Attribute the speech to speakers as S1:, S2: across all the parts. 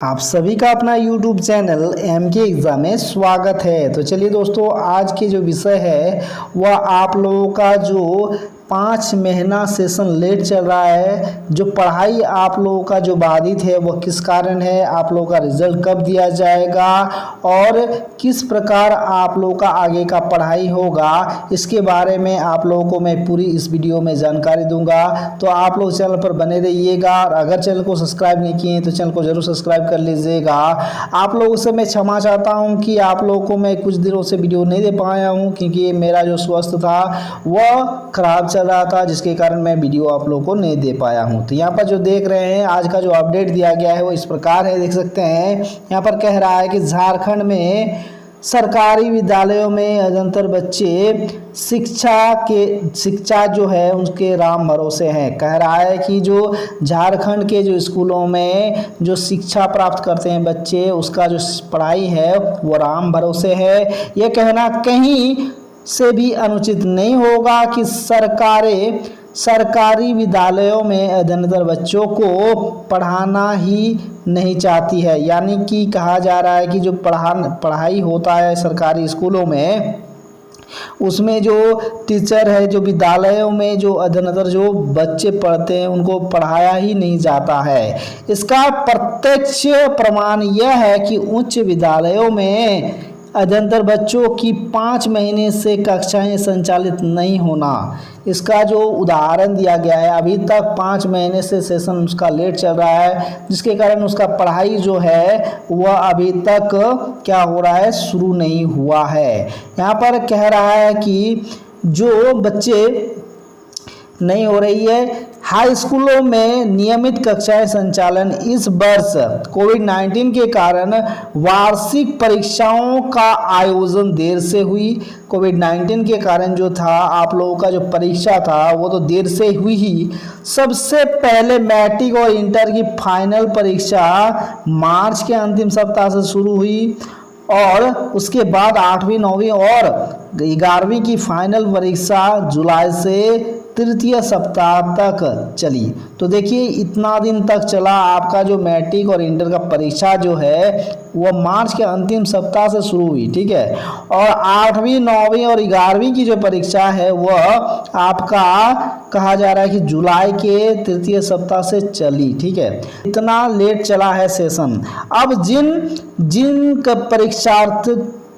S1: आप सभी का अपना YouTube चैनल MK एग्ज़ाम में स्वागत है। तो चलिए दोस्तों, आज के जो विषय है वह आप लोगों का जो 5 महीना सेशन लेट चल रहा है, जो पढ़ाई आप लोगों का जो बाधित है वह किस कारण है, आप लोगों का रिजल्ट कब दिया जाएगा और किस प्रकार आप लोगों का आगे का पढ़ाई होगा, इसके बारे में आप लोगों को मैं पूरी इस वीडियो में जानकारी दूंगा। तो आप लोग चैनल पर बने रहिएगा और अगर चैनल को सब्सक्राइब नहीं किए तो चैनल को जरूर सब्सक्राइब कर लीजिएगा। आप लोगों से मैं क्षमा चाहता हूं कि आप लोगों को मैं कुछ दिनों से वीडियो नहीं दे पाया हूं, क्योंकि मेरा जो स्वास्थ्य था वह खराब चल रहा था, जिसके कारण मैं वीडियो आप लोगों को नहीं दे पाया हूं। तो यहाँ पर जो देख रहे हैं आज का जो अपडेट दिया गया है वो इस प्रकार है, देख सकते हैं। यहाँ पर कह रहा है कि झारखंड में सरकारी विद्यालयों में अजंतर बच्चे शिक्षा जो है उसके राम भरोसे हैं। कह रहा है कि जो झारखंड के जो स्कूलों में जो शिक्षा प्राप्त करते हैं बच्चे, उसका जो पढ़ाई है वो राम भरोसे है। यह कहना कहीं से भी अनुचित नहीं होगा कि सरकारी विद्यालयों में अध्ययनरत बच्चों को पढ़ाना ही नहीं चाहती है। यानी कि कहा जा रहा है कि जो पढ़ाई होता है सरकारी स्कूलों में, उसमें जो टीचर है, जो विद्यालयों में जो अध्ययनरत जो बच्चे पढ़ते हैं उनको पढ़ाया ही नहीं जाता है। इसका प्रत्यक्ष प्रमाण यह है कि उच्च विद्यालयों में अध्ययनरत बच्चों की 5 महीने से कक्षाएं संचालित नहीं होना, इसका जो उदाहरण दिया गया है। अभी तक 5 महीने से सेशन उसका लेट चल रहा है, जिसके कारण उसका पढ़ाई जो है वह अभी तक क्या हो रहा है, शुरू नहीं हुआ है। यहाँ पर कह रहा है कि जो बच्चे नहीं हो रही है, हाई स्कूलों में नियमित कक्षाएं संचालन इस वर्ष कोविड-19 के कारण वार्षिक परीक्षाओं का आयोजन देर से हुई। कोविड-19 के कारण जो था आप लोगों का जो परीक्षा था वो तो देर से हुई ही। सबसे पहले मैट्रिक और इंटर की फाइनल परीक्षा मार्च के अंतिम सप्ताह से शुरू हुई और उसके बाद 8वीं 9वीं और 11वीं की फाइनल परीक्षा जुलाई से तृतीय सप्ताह तक चली। तो देखिए इतना दिन तक चला आपका जो मैट्रिक और इंटर का परीक्षा जो है वह मार्च के अंतिम सप्ताह से शुरू हुई, ठीक है। और 8वीं 9वीं और 11वीं की जो परीक्षा है वह आपका कहा जा रहा है कि जुलाई के तृतीय सप्ताह से चली, ठीक है। इतना लेट चला है सेशन। अब जिन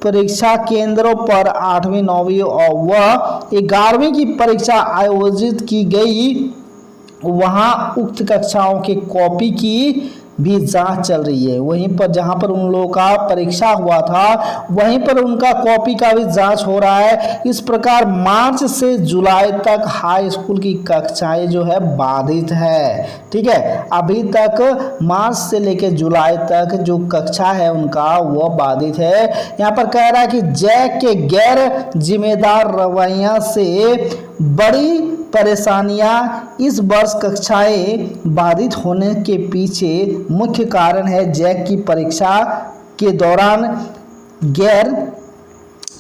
S1: परीक्षा केंद्रों पर 8वीं 9वीं और वह 11वीं की परीक्षा आयोजित की गई, वहां उक्त कक्षाओं के कॉपी की भी जांच चल रही है। वहीं पर जहां पर उन लोगों का परीक्षा हुआ था वहीं पर उनका कॉपी का भी जांच हो रहा है। इस प्रकार मार्च से जुलाई तक हाई स्कूल की कक्षाएं जो है बाधित है, ठीक है। अभी तक मार्च से लेकर जुलाई तक जो कक्षा है उनका वह बाधित है। यहाँ पर कह रहा है कि जैक के गैर जिम्मेदार रवैया से बड़ी परेशानियां इस वर्ष कक्षाएं बाधित होने के पीछे मुख्य कारण है जैक की परीक्षा के दौरान गैर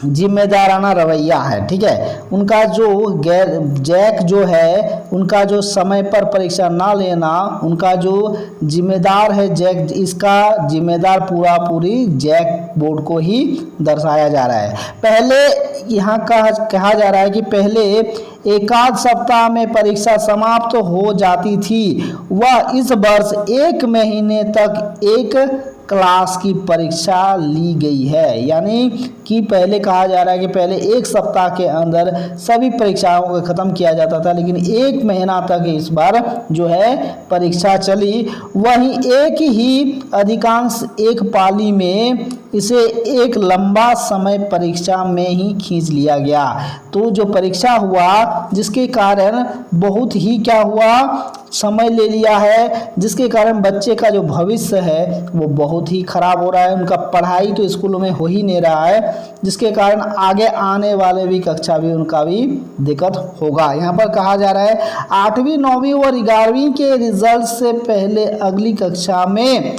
S1: जिम्मेदाराना रवैया है, ठीक है। उनका जो जैक जो है उनका जो समय पर परीक्षा ना लेना, उनका जो जिम्मेदार है जैक, इसका जिम्मेदार पूरी जैक बोर्ड को ही दर्शाया जा रहा है। पहले यहाँ कहा जा रहा है कि पहले एकाध सप्ताह में परीक्षा समाप्त हो जाती थी, वह इस वर्ष 1 महीने तक एक क्लास की परीक्षा ली गई है। यानी कि पहले कहा जा रहा है कि पहले 1 सप्ताह के अंदर सभी परीक्षाओं को खत्म किया जाता था, लेकिन 1 महीना तक इस बार जो है परीक्षा चली। वहीं अधिकांश एक पाली में इसे एक लंबा समय परीक्षा में ही खींच लिया गया। तो जो परीक्षा हुआ जिसके कारण बहुत ही क्या हुआ, समय ले लिया है, जिसके कारण बच्चे का जो भविष्य है वो बहुत ही खराब हो रहा है। उनका पढ़ाई तो स्कूलों में हो ही नहीं रहा है, जिसके कारण आगे आने वाले भी कक्षा भी उनका भी दिक्कत होगा। यहाँ पर कहा जा रहा है 8वीं 9वीं और 11वीं के रिजल्ट से पहले अगली कक्षा में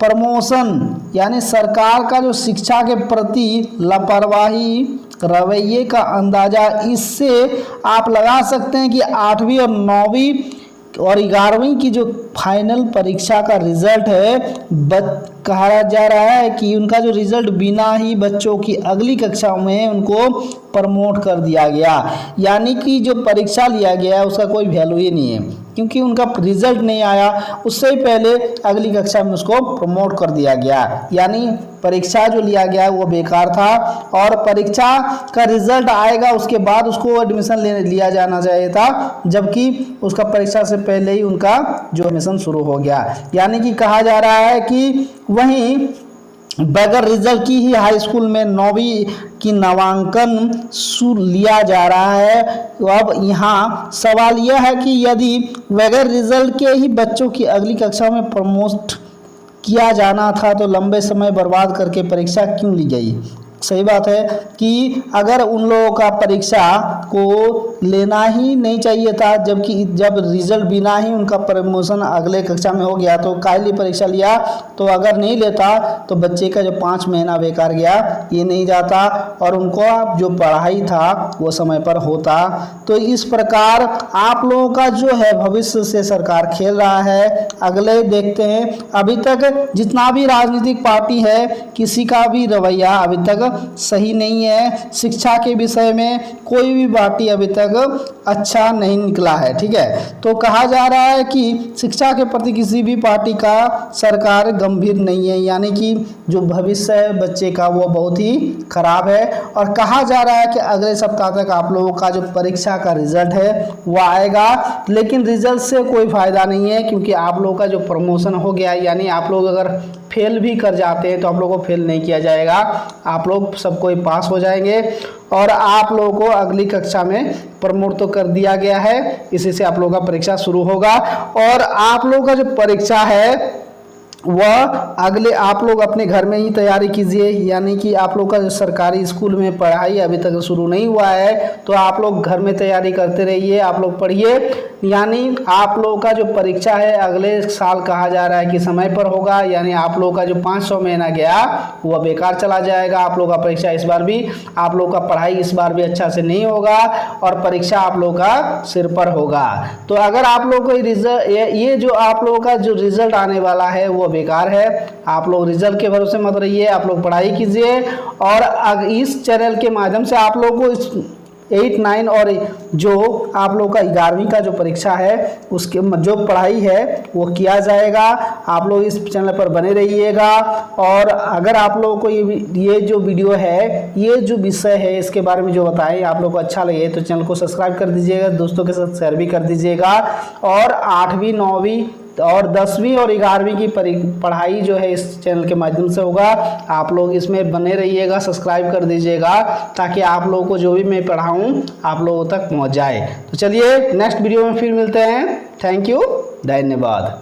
S1: प्रमोशन, यानी सरकार का जो शिक्षा के प्रति लापरवाही रवैये का अंदाजा इससे आप लगा सकते हैं कि 8वीं और 9वीं और 11वीं की जो फाइनल परीक्षा का रिजल्ट है कहा जा रहा है कि उनका जो रिजल्ट बिना ही बच्चों की अगली कक्षाओं में उनको प्रमोट कर दिया गया। यानी कि जो परीक्षा लिया गया है उसका कोई वैल्यू ही नहीं है, क्योंकि उनका रिजल्ट नहीं आया, उससे ही पहले अगली कक्षा में उसको प्रमोट कर दिया गया। यानी परीक्षा जो लिया गया वो बेकार था, और परीक्षा का रिजल्ट आएगा उसके बाद उसको एडमिशन लिया जाना चाहिए था, जबकि उसका परीक्षा से पहले ही उनका जो एडमिशन शुरू हो गया। यानी कि कहा जा रहा है कि वहीं बगैर रिजल्ट की ही हाई स्कूल में 9वीं की नामांकन लिया जा रहा है। तो अब यहाँ सवाल यह है कि यदि बगैर रिजल्ट के ही बच्चों की अगली कक्षा में प्रमोट किया जाना था तो लंबे समय बर्बाद करके परीक्षा क्यों ली गई। सही बात है कि अगर उन लोगों का परीक्षा को लेना ही नहीं चाहिए था, जबकि जब रिजल्ट बिना ही उनका प्रमोशन अगले कक्षा में हो गया तो काहे लिए परीक्षा लिया। तो अगर नहीं लेता तो बच्चे का जो 5 महीना बेकार गया ये नहीं जाता, और उनको जो पढ़ाई था वो समय पर होता। तो इस प्रकार आप लोगों का जो है भविष्य से सरकार खेल रहा है। अगले देखते हैं, अभी तक जितना भी राजनीतिक पार्टी है किसी का भी रवैया अभी तक सही नहीं है। शिक्षा के विषय में कोई भी पार्टी अभी तक अच्छा नहीं निकला है। ठीक है, तो कहा जा रहा है कि शिक्षा के प्रति किसी भी पार्टी का सरकार गंभीर नहीं है, यानी कि जो भविष्य है बच्चे का वो बहुत ही खराब है। और कहा जा रहा है कि अगले सप्ताह तक आप लोगों का जो परीक्षा का रिजल्ट है वो आएगा, लेकिन रिजल्ट से कोई फायदा नहीं है, क्योंकि आप लोगों का जो प्रमोशन हो गया, यानी आप लोग अगर फेल भी कर जाते हैं तो आप लोगों को फेल नहीं किया जाएगा, आप लोग सब कोई पास हो जाएंगे, और आप लोगों को अगली कक्षा में प्रमोट तो कर दिया गया है। इसी से आप लोगों का परीक्षा शुरू होगा, और आप लोगों का जो परीक्षा है वह अगले आप लोग अपने घर में ही तैयारी कीजिए। यानी कि आप लोग का जो सरकारी स्कूल में पढ़ाई अभी तक शुरू नहीं हुआ है तो आप लोग घर में तैयारी करते रहिए, आप लोग पढ़िए। यानी आप लोगों का जो परीक्षा है अगले साल कहा जा रहा है कि समय पर होगा, यानी आप लोगों का जो 500 महीना गया वह बेकार चला जाएगा। आप लोग का परीक्षा इस बार भी, आप लोग का पढ़ाई इस बार भी अच्छा से नहीं होगा, और परीक्षा आप लोग का सिर पर होगा। तो अगर आप लोग को रिजल्ट ये जो आप लोगों का जो रिजल्ट आने वाला है वो बेकार है, आप लोग रिजल्ट के भरोसे मत रहिए, आप लोग पढ़ाई कीजिए। और इस चैनल के माध्यम से आप लोग को इस 8, 9 और जो आप लोग का 11वीं का जो परीक्षा है उसके जो पढ़ाई है वो किया जाएगा। आप लोग इस चैनल पर बने रहिएगा, और अगर आप लोगों को ये जो वीडियो है, ये जो विषय है इसके बारे में जो बताएं आप लोग को अच्छा लगे तो चैनल को सब्सक्राइब कर दीजिएगा, दोस्तों के साथ शेयर भी कर दीजिएगा। और 8वीं, 9वीं और 10वीं और 11वीं की पढ़ाई जो है इस चैनल के माध्यम से होगा। आप लोग इसमें बने रहिएगा, सब्सक्राइब कर दीजिएगा, ताकि आप लोगों को जो भी मैं पढ़ाऊँ आप लोगों तक पहुंच जाए। तो चलिए नेक्स्ट वीडियो में फिर मिलते हैं। थैंक यू, धन्यवाद।